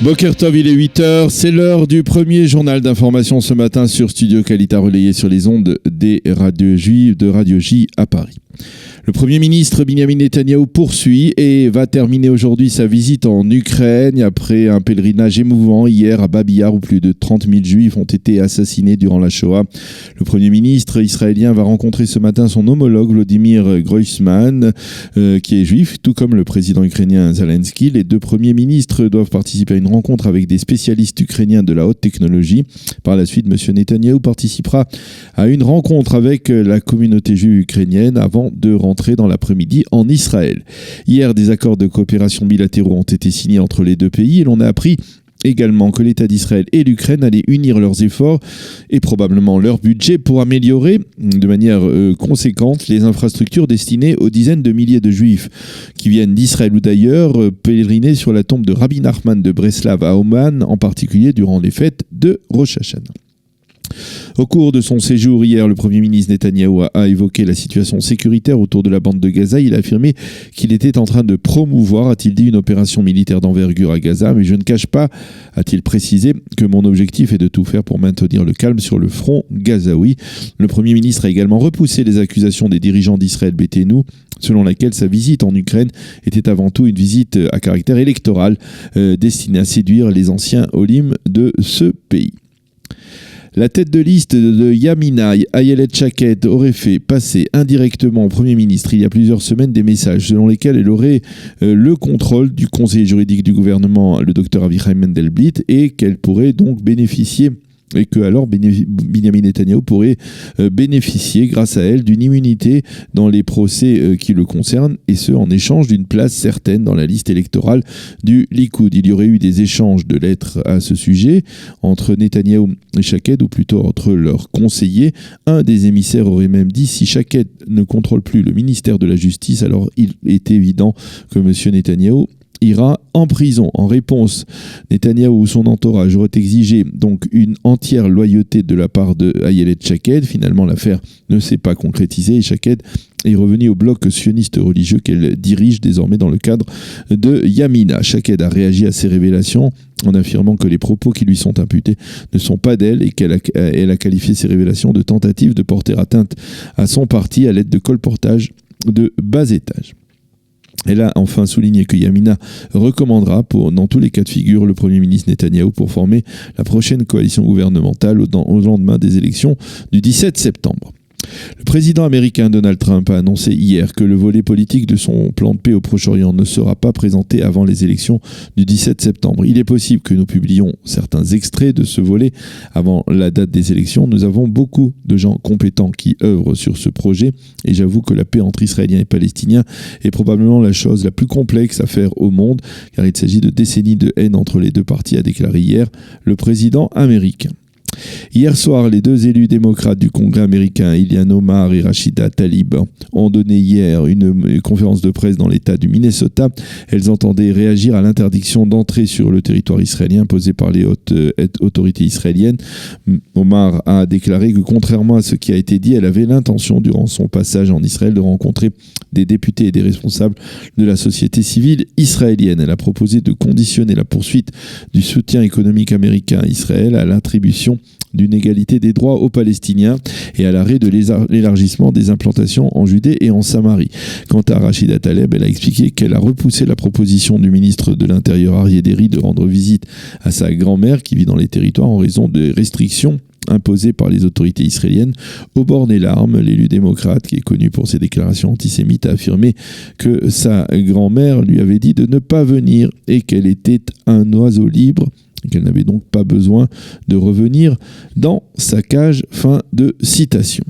Boker Tov, il est 8h, c'est l'heure du premier journal d'information ce matin sur Studio Kalita, relayé sur les ondes des radios juives de Radio J à Paris. Le Premier ministre Binyamin Netanyahou poursuit et va terminer aujourd'hui sa visite en Ukraine après un pèlerinage émouvant hier à Babi Yar où plus de 30 000 juifs ont été assassinés durant la Shoah. Le Premier ministre israélien va rencontrer ce matin son homologue Vladimir Groysman qui est juif, tout comme le président ukrainien Zelensky. Les deux premiers ministres doivent participer à une rencontre avec des spécialistes ukrainiens de la haute technologie. Par la suite, M. Netanyahou participera à une rencontre avec la communauté juive ukrainienne avant de rentrer dans l'après-midi en Israël. Hier, des accords de coopération bilatéraux ont été signés entre les deux pays et l'on a appris également que l'État d'Israël et l'Ukraine allaient unir leurs efforts et probablement leur budget pour améliorer de manière conséquente les infrastructures destinées aux dizaines de milliers de juifs qui viennent d'Israël ou d'ailleurs pèleriner sur la tombe de Rabbi Nachman de Breslav à Oman, en particulier durant les fêtes de Rosh Hashanah. Au cours de son séjour hier, le Premier ministre Netanyahou a évoqué la situation sécuritaire autour de la bande de Gaza. Il a affirmé qu'il était en train de promouvoir, a-t-il dit, une opération militaire d'envergure à Gaza. Mais je ne cache pas, a-t-il précisé, que mon objectif est de tout faire pour maintenir le calme sur le front gazaoui. Le Premier ministre a également repoussé les accusations des dirigeants d'Israël Beiteinu, selon laquelle sa visite en Ukraine était avant tout une visite à caractère électoral destinée à séduire les anciens Olim de ce pays. La tête de liste de Yamina, Ayelet Shaked, aurait fait passer indirectement au Premier ministre il y a plusieurs semaines des messages selon lesquels elle aurait le contrôle du conseiller juridique du gouvernement, le Dr Avichai Mendelblit, et qu'elle pourrait donc bénéficier et que alors Binyamin Netanyahou pourrait bénéficier grâce à elle d'une immunité dans les procès qui le concernent, et ce en échange d'une place certaine dans la liste électorale du Likoud. Il y aurait eu des échanges de lettres à ce sujet entre Netanyahou et Shaked, ou plutôt entre leurs conseillers. Un des émissaires aurait même dit: si Shaked ne contrôle plus le ministère de la Justice, alors il est évident que M. Netanyahou ira en prison. En réponse, Netanyahou ou son entourage aurait exigé donc une entière loyauté de la part de Ayelet Shaked. Finalement, l'affaire ne s'est pas concrétisée et Shaked est revenue au bloc sioniste religieux qu'elle dirige désormais dans le cadre de Yamina. Shaked a réagi à ces révélations en affirmant que les propos qui lui sont imputés ne sont pas d'elle et qu'elle a qualifié ces révélations de tentative de porter atteinte à son parti à l'aide de colportage de bas étage. Elle a enfin souligné que Yamina recommandera, dans tous les cas de figure, le Premier ministre Netanyahou pour former la prochaine coalition gouvernementale au lendemain des élections du 17 septembre. Le président américain Donald Trump a annoncé hier que le volet politique de son plan de paix au Proche-Orient ne sera pas présenté avant les élections du 17 septembre. Il est possible que nous publions certains extraits de ce volet avant la date des élections. Nous avons beaucoup de gens compétents qui œuvrent sur ce projet et j'avoue que la paix entre Israéliens et Palestiniens est probablement la chose la plus complexe à faire au monde, car il s'agit de décennies de haine entre les deux parties, a déclaré hier le président américain. Hier soir, les deux élus démocrates du Congrès américain, Ilhan Omar et Rashida Tlaib, ont donné hier une conférence de presse dans l'État du Minnesota. Elles entendaient réagir à l'interdiction d'entrer sur le territoire israélien imposée par les hautes autorités israéliennes. Omar a déclaré que contrairement à ce qui a été dit, elle avait l'intention, durant son passage en Israël, de rencontrer des députés et des responsables de la société civile israélienne. Elle a proposé de conditionner la poursuite du soutien économique américain à Israël à l'attribution d'une égalité des droits aux Palestiniens et à l'arrêt de l'élargissement des implantations en Judée et en Samarie. Quant à Rashida Tlaib, elle a expliqué qu'elle a repoussé la proposition du ministre de l'Intérieur Aryeh Deri de rendre visite à sa grand-mère qui vit dans les territoires en raison des restrictions imposées par les autorités israéliennes. Au bord des larmes, l'élu démocrate, qui est connu pour ses déclarations antisémites, a affirmé que sa grand-mère lui avait dit de ne pas venir et qu'elle était un oiseau libre, qu'elle n'avait donc pas besoin de revenir dans sa cage. Fin de citation.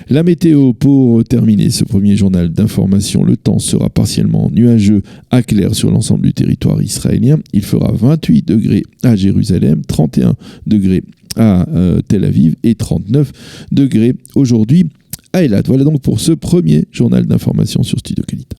La météo pour terminer ce premier journal d'information. Le temps sera partiellement nuageux à clair sur l'ensemble du territoire israélien. Il fera 28 degrés à Jérusalem, 31 degrés à Tel Aviv et 39 degrés aujourd'hui à Eilat. Voilà donc pour ce premier journal d'information sur Studio Kalita.